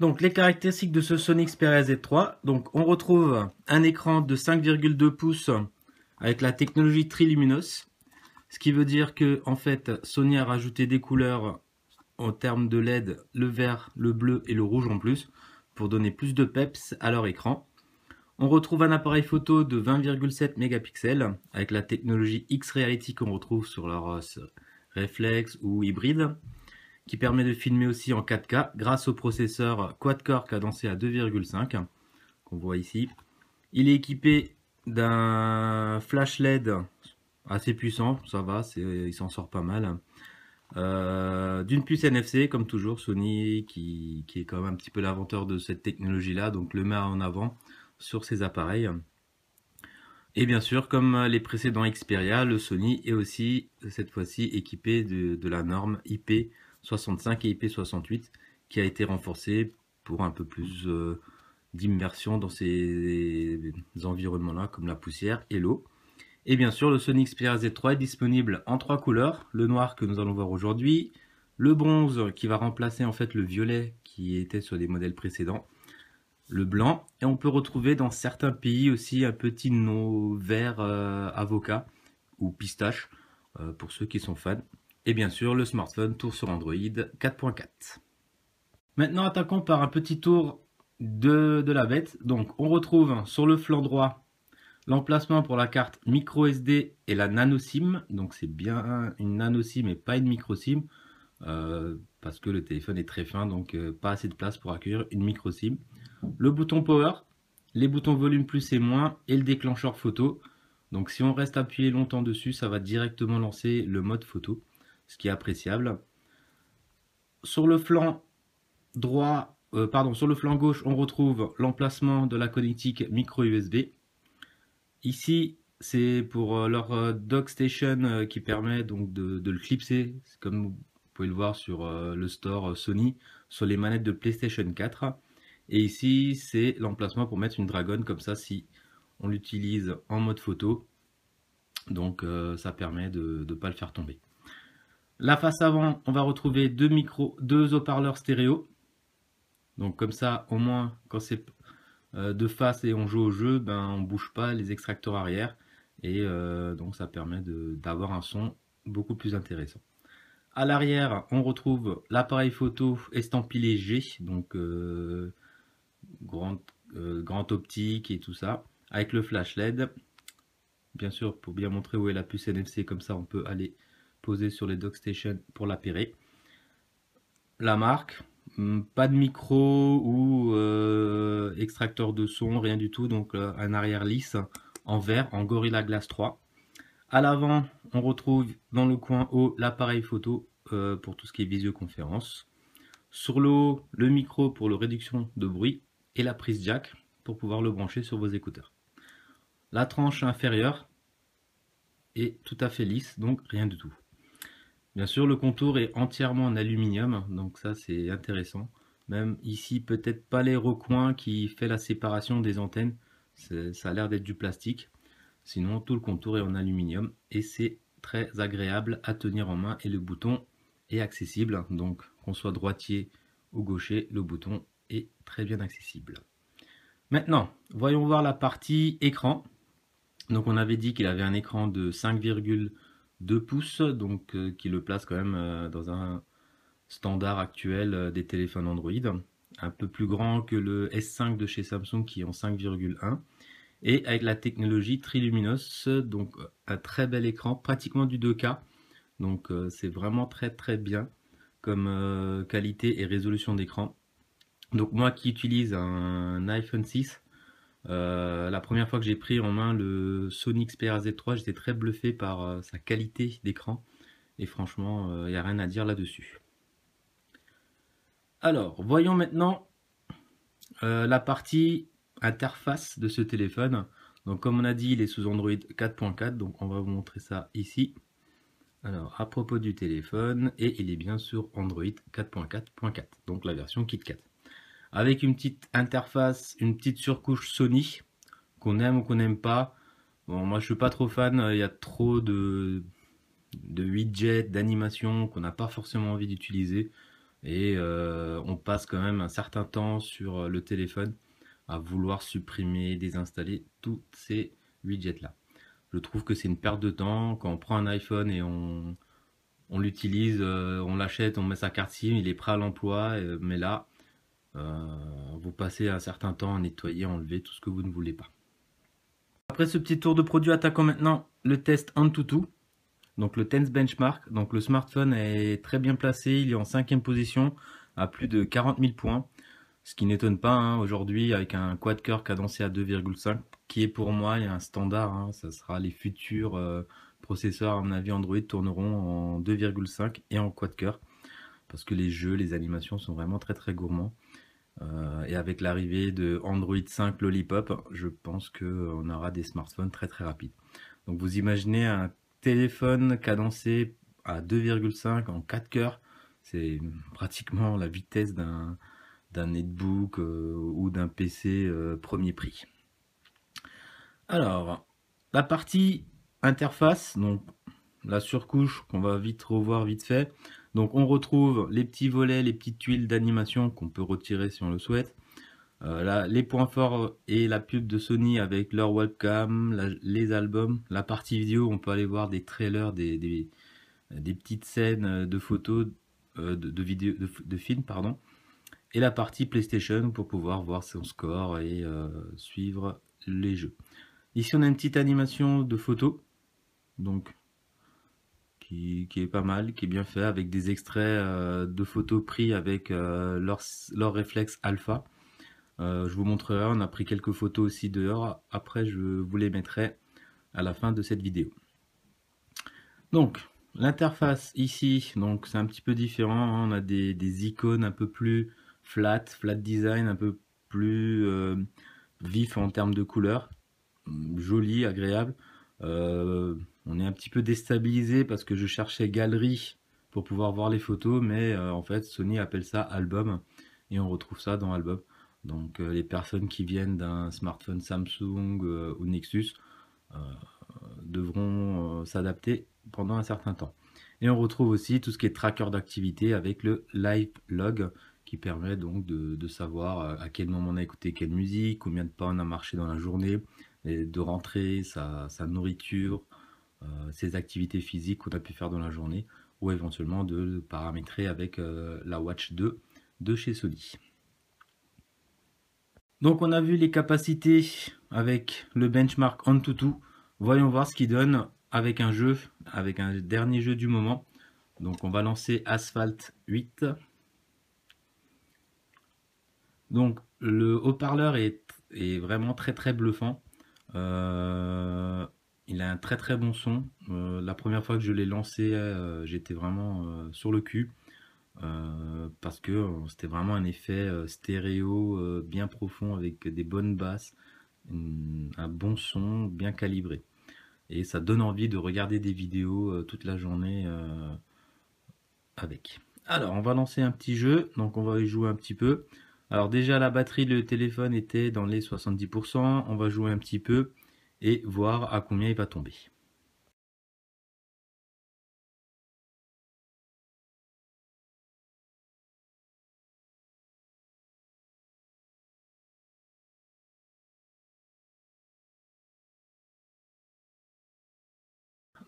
Donc les caractéristiques de ce Sony Xperia Z3, donc on retrouve un écran de 5,2 pouces avec la technologie Triluminos, ce qui veut dire que en fait Sony a rajouté des couleurs en termes de LED, le vert, le bleu et le rouge en plus, pour donner plus de peps à leur écran. On retrouve un appareil photo de 20,7 mégapixels avec la technologie X-Reality qu'on retrouve sur leur réflexe ou hybride, qui permet de filmer aussi en 4K grâce au processeur quad-core cadencé à 2,5 qu'on voit ici. Il est équipé d'un flash LED assez puissant, ça va, il s'en sort pas mal. D'une puce NFC, comme toujours, Sony qui est quand même un petit peu l'inventeur de cette technologie-là, donc le met en avant sur ses appareils. Et bien sûr, comme les précédents Xperia, le Sony est aussi cette fois-ci équipé de la norme IP65 et IP68 qui a été renforcée pour un peu plus d'immersion dans ces environnements-là comme la poussière et l'eau. Et bien sûr, le Sony Xperia Z3 est disponible en 3 couleurs, le noir que nous allons voir aujourd'hui, le bronze qui va remplacer en fait le violet qui était sur les modèles précédents, le blanc, et on peut retrouver dans certains pays aussi un petit nom vert avocat ou pistache pour ceux qui sont fans. Et bien sûr, le smartphone tourne sur Android 4.4. Maintenant, attaquons par un petit tour de la bête. Donc, on retrouve sur le flanc droit l'emplacement pour la carte micro SD et la nano SIM. Donc, c'est bien une nano SIM et pas une micro SIM. Parce que le téléphone est très fin, donc pas assez de place pour accueillir une micro SIM. Le bouton power, les boutons volume plus et moins et le déclencheur photo. Donc si on reste appuyé longtemps dessus, ça va directement lancer le mode photo, ce qui est appréciable. Sur le flanc droit, sur le flanc gauche, on retrouve l'emplacement de la connectique micro USB. Ici, c'est pour leur dock station qui permet donc de le clipser, comme vous pouvez le voir sur le store Sony, sur les manettes de PlayStation 4. Et ici, c'est l'emplacement pour mettre une Dragon, comme ça, si on l'utilise en mode photo. Donc, ça permet de ne pas le faire tomber. La face avant, on va retrouver deux haut-parleurs stéréo. Donc, comme ça, au moins, quand c'est de face et on joue au jeu, ben, on bouge pas les extracteurs arrière. Et donc, ça permet d'avoir un son beaucoup plus intéressant. À l'arrière, on retrouve l'appareil photo estampillé G, donc grand optique et tout ça, avec le flash LED. Bien sûr, pour bien montrer où est la puce NFC, comme ça on peut aller poser sur les dock stations pour l'appairer. La marque, pas de micro ou extracteur de son, rien du tout, donc un arrière lisse en verre, en Gorilla Glass 3. À l'avant, on retrouve dans le coin haut l'appareil photo pour tout ce qui est visioconférence. Sur le haut, le micro pour la réduction de bruit et la prise jack pour pouvoir le brancher sur vos écouteurs. La tranche inférieure est tout à fait lisse, donc rien du tout. Bien sûr, le contour est entièrement en aluminium, donc ça c'est intéressant. Même ici, peut-être pas les recoins qui fait la séparation des antennes, ça a l'air d'être du plastique. Sinon, tout le contour est en aluminium et c'est très agréable à tenir en main et le bouton est accessible. Donc, qu'on soit droitier ou gaucher, le bouton est très bien accessible. Maintenant, voyons voir la partie écran. Donc, on avait dit qu'il avait un écran de 5,2 pouces, donc qui le place quand même dans un standard actuel des téléphones Android. Un peu plus grand que le S5 de chez Samsung qui est en 5,1. Et avec la technologie Triluminos, donc un très bel écran, pratiquement du 2K. Donc c'est vraiment très très bien comme qualité et résolution d'écran. Donc moi qui utilise un iPhone 6, la première fois que j'ai pris en main le Sony Xperia Z3, j'étais très bluffé par sa qualité d'écran. Et franchement, il n'y a rien à dire là-dessus. Alors, voyons maintenant la partie interface de ce téléphone. Donc comme on a dit, il est sous Android 4.4, donc on va vous montrer ça ici. Alors à propos du téléphone, et il est bien sur Android 4.4.4, donc la version KitKat. Avec une petite interface, une petite surcouche Sony, qu'on aime ou qu'on n'aime pas. Bon, moi je suis pas trop fan, il y a trop de widgets, d'animations qu'on n'a pas forcément envie d'utiliser. Et on passe quand même un certain temps sur le téléphone à vouloir supprimer, désinstaller tous ces widgets-là. Je trouve que c'est une perte de temps. Quand on prend un iPhone et on l'utilise, on l'achète, on met sa carte SIM, il est prêt à l'emploi, mais là, vous passez un certain temps à nettoyer, à enlever tout ce que vous ne voulez pas. Après ce petit tour de produit, attaquons maintenant le test AnTuTu. Donc le Tense Benchmark. Donc le smartphone est très bien placé, il est en 5e position à plus de 40 000 points. Ce qui n'étonne pas hein, aujourd'hui avec un quad-core cadencé à 2,5 qui est pour moi un standard. Hein, ça sera les futurs processeurs à mon avis Android tourneront en 2,5 et en quad-core parce que les jeux, les animations sont vraiment très très gourmands. Et avec l'arrivée de Android 5 Lollipop, je pense qu'on aura des smartphones très très rapides. Donc vous imaginez un téléphone cadencé à 2,5 en 4 cœurs, c'est pratiquement la vitesse d'un netbook ou d'un PC premier prix. Alors, la partie interface, donc la surcouche qu'on va vite revoir vite fait. Donc on retrouve les petits volets, les petites tuiles d'animation qu'on peut retirer si on le souhaite. Là, les points forts et la pub de Sony avec leur webcam, les albums, la partie vidéo, on peut aller voir des trailers, des petites scènes de photos, de vidéos, de films, pardon. Et la partie PlayStation pour pouvoir voir son score et suivre les jeux. Ici, on a une petite animation de photos, donc qui est pas mal, qui est bien fait, avec des extraits de photos pris avec leur réflexe alpha. Je vous montrerai, on a pris quelques photos aussi dehors. Après, je vous les mettrai à la fin de cette vidéo. Donc, l'interface ici, donc c'est un petit peu différent. Hein. On a des icônes un peu plus flat design, un peu plus vif en termes de couleurs, joli, agréable. On est un petit peu déstabilisé parce que je cherchais galerie pour pouvoir voir les photos, mais en fait Sony appelle ça album et on retrouve ça dans album. Donc les personnes qui viennent d'un smartphone Samsung ou Nexus euh, devront s'adapter pendant un certain temps. Et on retrouve aussi tout ce qui est tracker d'activité avec le Live Log qui permet donc de savoir à quel moment on a écouté quelle musique, combien de pas on a marché dans la journée, et de rentrer sa nourriture, ses activités physiques qu'on a pu faire dans la journée, ou éventuellement de le paramétrer avec la Watch 2 de chez Sony. Donc on a vu les capacités avec le benchmark AnTuTu. Voyons voir ce qu'il donne avec un jeu, avec un dernier jeu du moment. Donc on va lancer Asphalt 8. Donc le haut-parleur est vraiment très très bluffant. Il a un très très bon son. La première fois que je l'ai lancé, j'étais vraiment sur le cul. Parce que c'était vraiment un effet stéréo bien profond avec des bonnes basses, un bon son bien calibré. Et ça donne envie de regarder des vidéos toute la journée avec. Alors, on va lancer un petit jeu, donc on va y jouer un petit peu. Alors déjà, la batterie de téléphone était dans les 70%. On va jouer un petit peu et voir à combien il va tomber.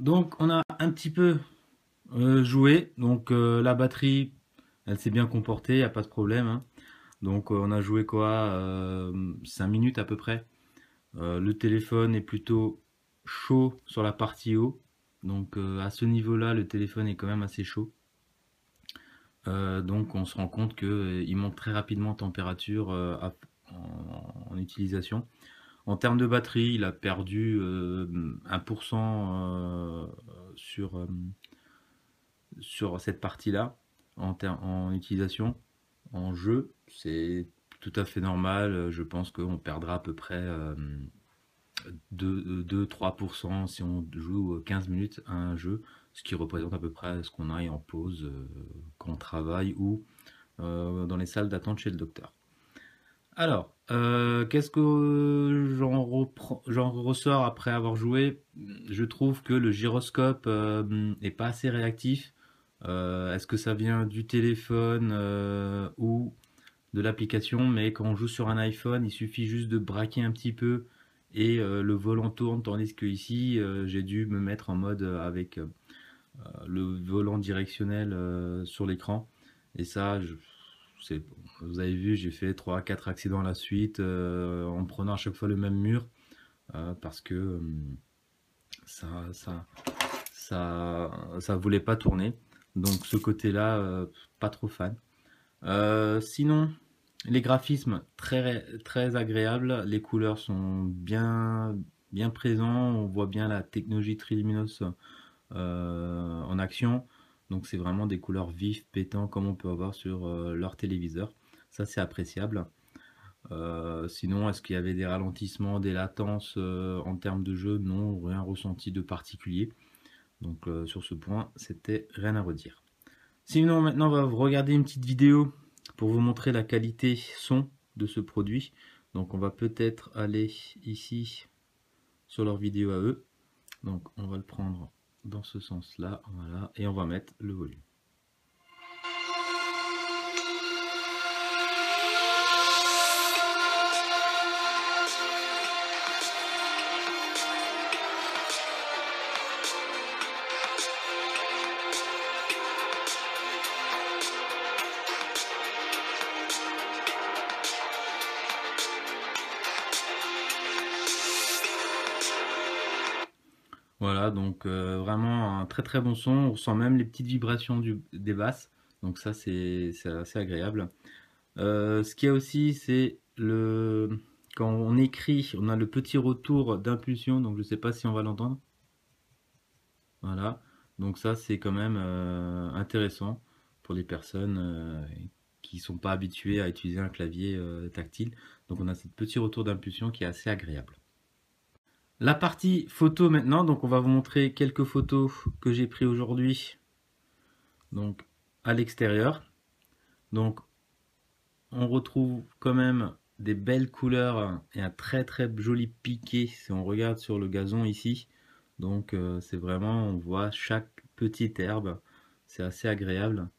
Donc, on a un petit peu joué. Donc, la batterie, elle s'est bien comportée, il n'y a pas de problème. Hein. Donc, on a joué quoi 5 minutes à peu près. Le téléphone est plutôt chaud sur la partie haut. Donc, à ce niveau-là, le téléphone est quand même assez chaud. Donc on se rend compte qu'il monte très rapidement en température en utilisation. En termes de batterie, il a perdu 1% sur cette partie-là en utilisation. En jeu, c'est tout à fait normal. Je pense qu'on perdra à peu près 2-3% si on joue 15 minutes à un jeu, ce qui représente à peu près ce qu'on a en pause quand on travaille ou dans les salles d'attente chez le docteur. Alors, qu'est-ce que j'en ressors après avoir joué? Je trouve que le gyroscope est pas assez réactif. Est-ce que ça vient du téléphone ou de l'application? Mais quand on joue sur un iPhone, il suffit juste de braquer un petit peu et le volant tourne, tandis que ici, j'ai dû me mettre en mode avec le volant directionnel sur l'écran. Et ça, vous avez vu, j'ai fait 3 4 accidents à la suite en prenant à chaque fois le même mur parce que ça, ça, ça voulait pas tourner. Donc ce côté-là, pas trop fan. Sinon, les graphismes très agréables, les couleurs sont bien présents, on voit bien la technologie Triluminos en action. Donc c'est vraiment des couleurs vives, pétants comme on peut avoir sur leur téléviseur. Ça c'est appréciable. Sinon, est-ce qu'il y avait des ralentissements, des latences en termes de jeu? Non, rien ressenti de particulier. Donc sur ce point, c'était rien à redire. Sinon, maintenant, on va regarder une petite vidéo pour vous montrer la qualité son de ce produit. Donc on va peut-être aller ici sur leur vidéo à eux. Donc on va le prendre dans ce sens-là, voilà, et on va mettre le volume. Voilà, donc vraiment un très bon son. On ressent même les petites vibrations des basses. Donc ça, c'est assez agréable. Ce qu'il y a aussi, c'est quand on écrit, on a le petit retour d'impulsion. Donc je ne sais pas si on va l'entendre. Voilà. Donc ça, c'est quand même intéressant pour les personnes qui sont pas habituées à utiliser un clavier tactile. Donc on a ce petit retour d'impulsion qui est assez agréable. La partie photo maintenant, donc on va vous montrer quelques photos que j'ai prises aujourd'hui, donc à l'extérieur. Donc on retrouve quand même des belles couleurs et un très joli piqué si on regarde sur le gazon ici. Donc c'est vraiment, on voit chaque petite herbe, c'est assez agréable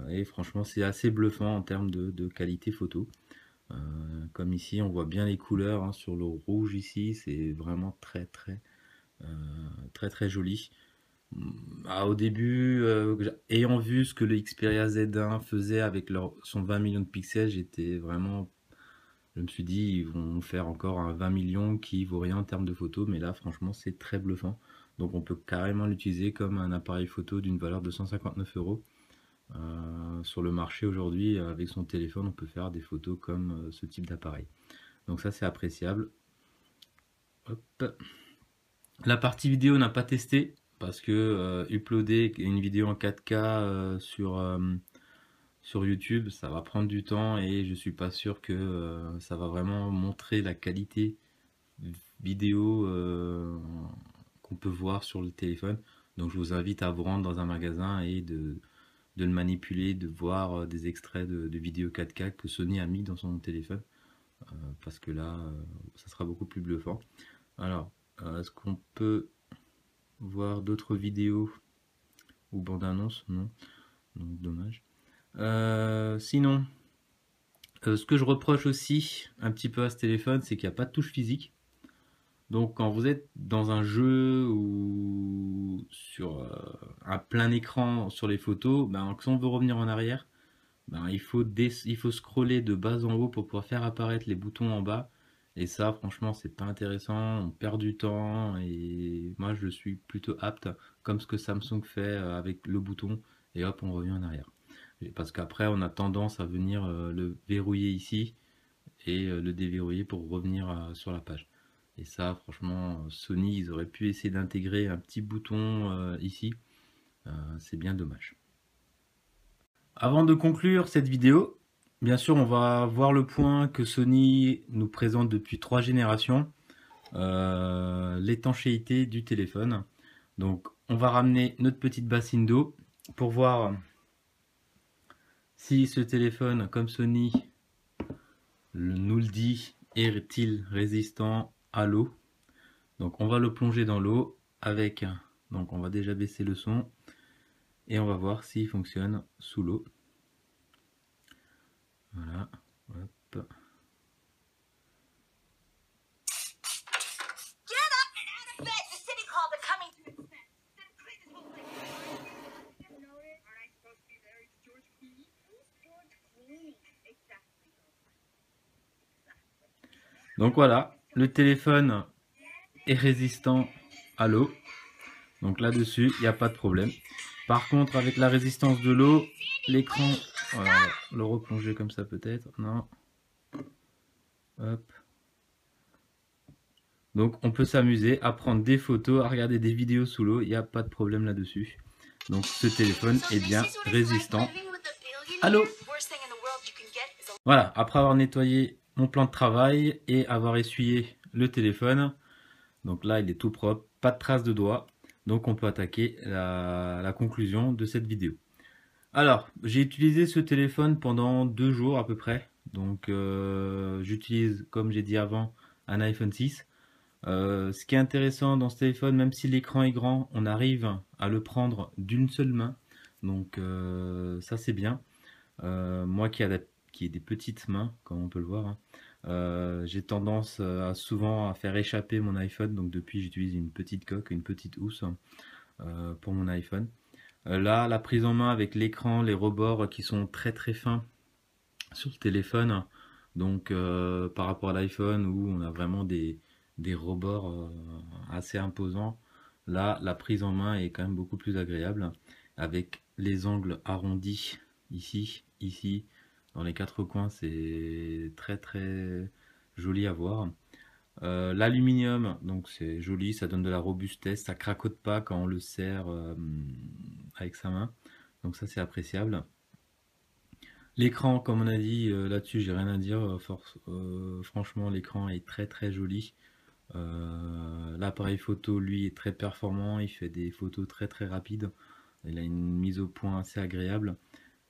et franchement c'est assez bluffant en termes de qualité photo. Comme ici on voit bien les couleurs hein, sur le rouge ici, c'est vraiment très joli. Au début, ayant vu ce que le Xperia Z1 faisait avec son 20 millions de pixels, je me suis dit, ils vont faire encore un 20 millions qui vaut rien en termes de photos, mais là, franchement, c'est très bluffant. Donc, on peut carrément l'utiliser comme un appareil photo d'une valeur de 159 euros. Sur le marché aujourd'hui, avec son téléphone, on peut faire des photos comme ce type d'appareil. Donc, ça, c'est appréciable. Hop. La partie vidéo n'a pas testé parce que uploader une vidéo en 4K sur YouTube, ça va prendre du temps et je suis pas sûr que ça va vraiment montrer la qualité vidéo qu'on peut voir sur le téléphone. Donc je vous invite à vous rendre dans un magasin et de le manipuler, de voir des extraits de vidéos 4K que Sony a mis dans son téléphone parce que là, ça sera beaucoup plus bluffant. Alors, est-ce qu'on peut voir d'autres vidéos ou bandes annonces? Non, donc dommage. Sinon, ce que je reproche aussi un petit peu à ce téléphone, c'est qu'il n'y a pas de touche physique. Donc quand vous êtes dans un jeu ou sur un plein écran sur les photos, ben, si on veut revenir en arrière, ben, il faut scroller de bas en haut pour pouvoir faire apparaître les boutons en bas. Et ça, franchement, c'est pas intéressant, on perd du temps. Et moi, je suis plutôt apte, comme ce que Samsung fait avec le bouton, et hop, on revient en arrière. Parce qu'après, on a tendance à venir le verrouiller ici et le déverrouiller pour revenir sur la page. Et ça, franchement, Sony, ils auraient pu essayer d'intégrer un petit bouton ici. C'est bien dommage. Avant de conclure cette vidéo, bien sûr, on va voir le point que Sony nous présente depuis 3 générations, l'étanchéité du téléphone. Donc, on va ramener notre petite bassine d'eau pour voir si ce téléphone, comme Sony nous le dit, est-il résistant à l'eau. Donc, on va le plonger dans l'eau avec, donc on va déjà baisser le son. Et on va voir s'il fonctionne sous l'eau. Voilà. Hop. Donc voilà, le téléphone est résistant à l'eau. Donc là-dessus, il n'y a pas de problème. Par contre, avec la résistance de l'eau, l'écran, voilà, on va le replonger comme ça peut-être. Non. Hop. Donc on peut s'amuser à prendre des photos, à regarder des vidéos sous l'eau, il n'y a pas de problème là-dessus. Donc ce téléphone est bien résistant à l'eau. Voilà, après avoir nettoyé mon plan de travail et avoir essuyé le téléphone, donc là il est tout propre, pas de traces de doigts, donc on peut attaquer la conclusion de cette vidéo. Alors, j'ai utilisé ce téléphone pendant 2 jours à peu près, donc j'utilise, comme j'ai dit avant, un iPhone 6. Ce qui est intéressant dans ce téléphone, même si l'écran est grand, on arrive à le prendre d'une seule main. Donc ça c'est bien. Moi qui ai des petites mains, comme on peut le voir, hein, j'ai tendance souvent à faire échapper mon iPhone. Donc depuis j'utilise une petite coque, une petite housse pour mon iPhone. Là, la prise en main avec l'écran, les rebords qui sont très très fins sur le téléphone. Donc par rapport à l'iPhone où on a vraiment des rebords assez imposants, là la prise en main est quand même beaucoup plus agréable avec les angles arrondis ici, ici, dans les quatre coins, c'est très très joli à voir. L'aluminium, donc c'est joli, ça donne de la robustesse, ça cracote pas quand on le serre avec sa main, donc ça c'est appréciable. L'écran, comme on a dit, là-dessus, j'ai rien à dire. Franchement, l'écran est très très joli. L'appareil photo, lui, est très performant. Il fait des photos très très rapides. Il a une mise au point assez agréable.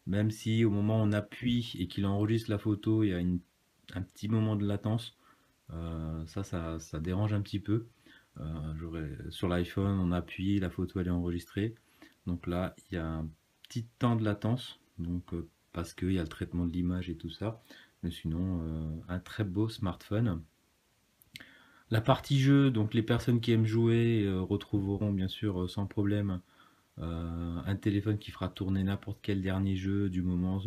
Même si au moment où on appuie et qu'il enregistre la photo, il y a un petit moment de latence. Ça dérange un petit peu. Sur l'iPhone, on appuie, la photo elle est enregistrée. Donc là, il y a un petit temps de latence. Donc parce qu'il y a le traitement de l'image et tout ça. Mais sinon, un très beau smartphone. La partie jeu, donc les personnes qui aiment jouer retrouveront bien sûr sans problème un téléphone qui fera tourner n'importe quel dernier jeu du moment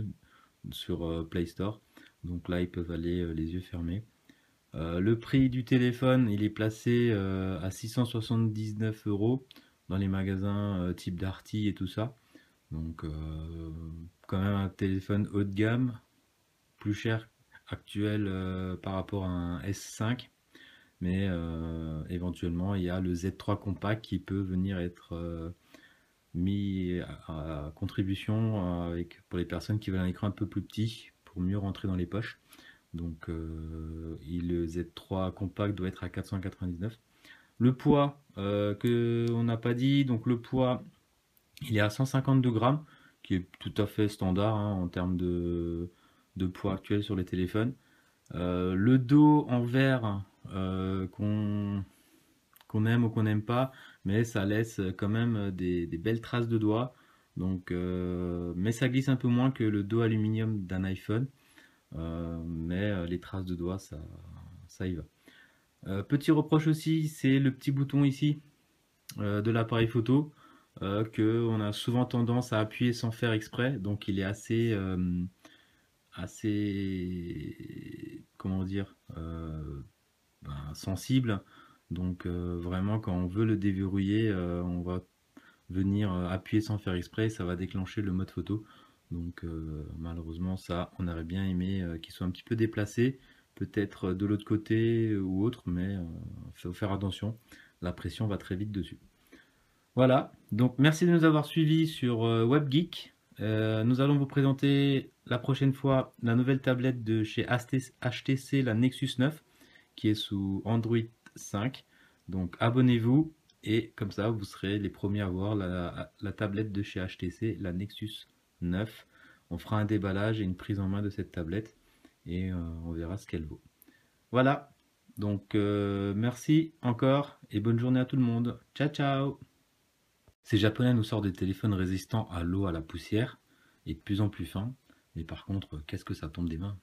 sur Play Store. Donc là, ils peuvent aller les yeux fermés. Le prix du téléphone, il est placé à 679 € dans les magasins type Darty et tout ça. Donc quand même un téléphone haut de gamme, plus cher actuel par rapport à un S5. Mais éventuellement, il y a le Z3 Compact qui peut venir être mis à contribution pour les personnes qui veulent un écran un peu plus petit pour mieux rentrer dans les poches. Donc le Z3 Compact doit être à 499. Le poids que on n'a pas dit, donc le poids il est à 152 grammes, qui est tout à fait standard hein, en termes de poids actuel sur les téléphones. Le dos en verre qu'on aime ou qu'on n'aime pas, mais ça laisse quand même des belles traces de doigts. Donc, mais ça glisse un peu moins que le dos aluminium d'un iPhone. Mais les traces de doigts, ça y va. Petit reproche aussi, c'est le petit bouton ici de l'appareil photo que on a souvent tendance à appuyer sans faire exprès. Donc il est assez comment dire, sensible. Donc vraiment quand on veut le déverrouiller, on va venir appuyer sans faire exprès, ça va déclencher le mode photo. Donc malheureusement ça, on aurait bien aimé qu'il soit un petit peu déplacé, peut-être de l'autre côté ou autre, mais il faut faire attention, la pression va très vite dessus. Voilà, donc merci de nous avoir suivis sur WebGeek. Nous allons vous présenter la prochaine fois la nouvelle tablette de chez HTC, la Nexus 9, qui est sous Android 5. Donc abonnez-vous et comme ça vous serez les premiers à voir la tablette de chez HTC, la Nexus 9. On fera un déballage et une prise en main de cette tablette et on verra ce qu'elle vaut. Voilà, donc merci encore et bonne journée à tout le monde. Ciao ciao. Ces Japonais nous sortent des téléphones résistants à l'eau, à la poussière, et de plus en plus fins. Mais par contre, qu'est-ce que ça tombe des mains?